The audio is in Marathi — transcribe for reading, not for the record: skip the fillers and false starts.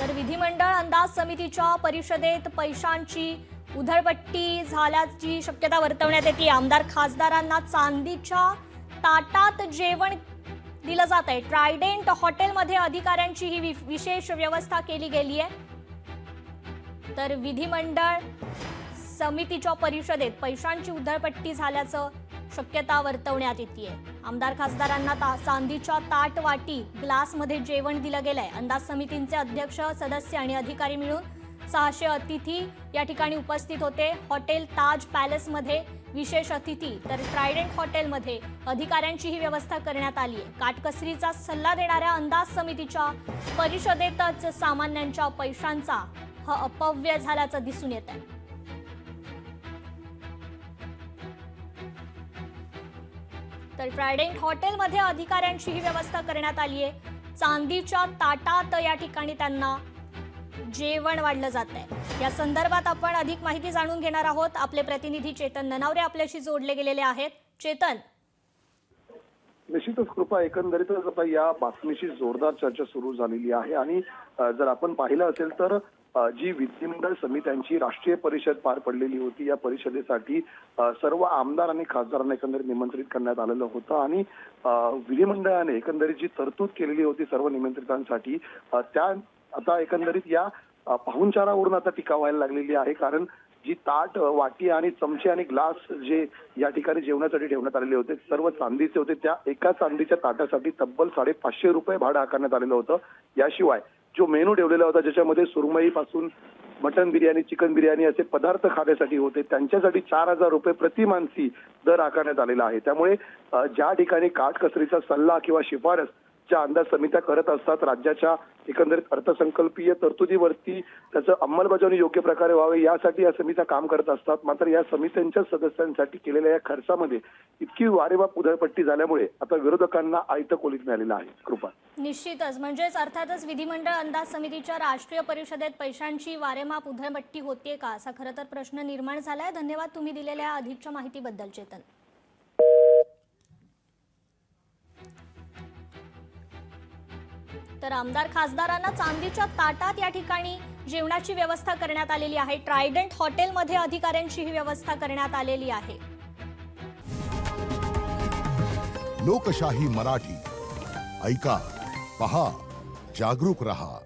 तर विधिमंडळ अंदाज समितीच्या परिषदेत पैशांची उधळपट्टी झाल्याची शक्यता वर्तवण्यात येते। आमदार खासदारांना चांदीच्या ताटात जेवण दिलं जात आहे। ट्रायडेंट हॉटेलमध्ये अधिकाऱ्यांची ही विशेष व्यवस्था केली गेली आहे। तर विधिमंडळ समितीच्या परिषदेत पैशांची उधळपट्टी झाल्याचं शक्यता वर्तवण्यात येते। आमदार खासदारांना चांदीच्या ताट वाटी ग्लासमध्ये जेवण दिलं गेलंय। अंदाज समितीचे अध्यक्ष सदस्य आणि अधिकारी मिळून 600 अतिथी या ठिकाणी उपस्थित होते। हॉटेल ताज पॅलेस मध्ये विशेष अतिथी तर ट्रायडेंट हॉटेलमध्ये अधिकाऱ्यांची ही व्यवस्था करण्यात आली आहे। काटकसरीचा सल्ला देणाऱ्या अंदाज समितीच्या परिषदेतच सामान्यांच्या पैशांचा अपव्यय झाल्याचं दिसून येत आहे। तर ट्रायडेंट हॉटेलमध्ये अधिकाऱ्यांची ही व्यवस्था करण्यात आली आहे। चांदीच्या ताटात या ठिकाणी त्यांना जेवण वाढलं जात आहे। या संदर्भात आपण अधिक माहिती जाणून घेणार आहोत। आपले प्रतिनिधी चेतन ननावरे आपल्याशी जोडले गेलेले आहेत। चेतन, निश्चितच कृपा, एकंदरीतच आता या बातमीची जोरदार चर्चा सुरू झालेली आहे आणि जर आपण पाहिलं असेल तर जी विधिमंडळ समित्यांची राष्ट्रीय परिषद पार पडलेली होती, या परिषदेसाठी सर्व आमदार आणि खासदारांना एकंदरीत निमंत्रित करण्यात आलेलं होतं आणि विधिमंडळाने एकंदरीत जी तरतूद केलेली होती सर्व निमंत्रितांसाठी त्या आता एकंदरीत या पाहुणचारावरून आता टीका व्हायला लागलेली आहे। कारण जी ताट वाटी आणि चमचे आणि ग्लास जे या ठिकाणी जेवणासाठी ठेवण्यात आलेले होते सर्व चांदीचे होते। त्या एका चांदीच्या ताटासाठी तब्बल 550 रुपये भाडं आकारण्यात आलेलं होतं। याशिवाय जो मेनू ठेवलेला होता ज्याच्यामध्ये सुरमई पासून मटन बिर्याणी, चिकन बिर्याणी असे पदार्थ खाण्यासाठी होते, त्यांच्यासाठी 4000 रुपये प्रति माणसी दर आकारण्यात आलेला आहे। त्यामुळे ज्या ठिकाणी काटकसरीचा सल्ला किंवा शिफारस ज्या अंदाज समित्या करत असतात राज्याच्या एकंदरीत अर्थसंकल्पीय तरतुदीवरती त्याचं अंमलबजावणी योग्य प्रकारे व्हावे यासाठी या समित्या काम करत असतात। मात्र या समित्यांच्या सदस्यांसाठी केलेल्या या खर्चामध्ये इतकी वारेमाप उधळपट्टी झाल्यामुळे आता विरोधकांना आयतं कोलीत मिळालेलं आहे। कृपा, निश्चितच म्हणजेच अर्थातच विधिमंडळ अंदाज समितीच्या राष्ट्रीय परिषदेत पैशांची वारेमाप उधळपट्टी होते का असा खरं तर प्रश्न निर्माण झालाय। धन्यवाद तुम्ही दिलेल्या अधिकच्या माहितीबद्दल चेतन। तर आमदार खासदारांना चांदीच्या ताटात या ठिकाणी जेवणाची व्यवस्था करण्यात आलेली आहे। ट्रायडेंट हॉटेलमध्ये अधिकाऱ्यांची ही व्यवस्था करण्यात आलेली आहे। लोकशाही मराठी ऐका, पहा, जागरूक रहा।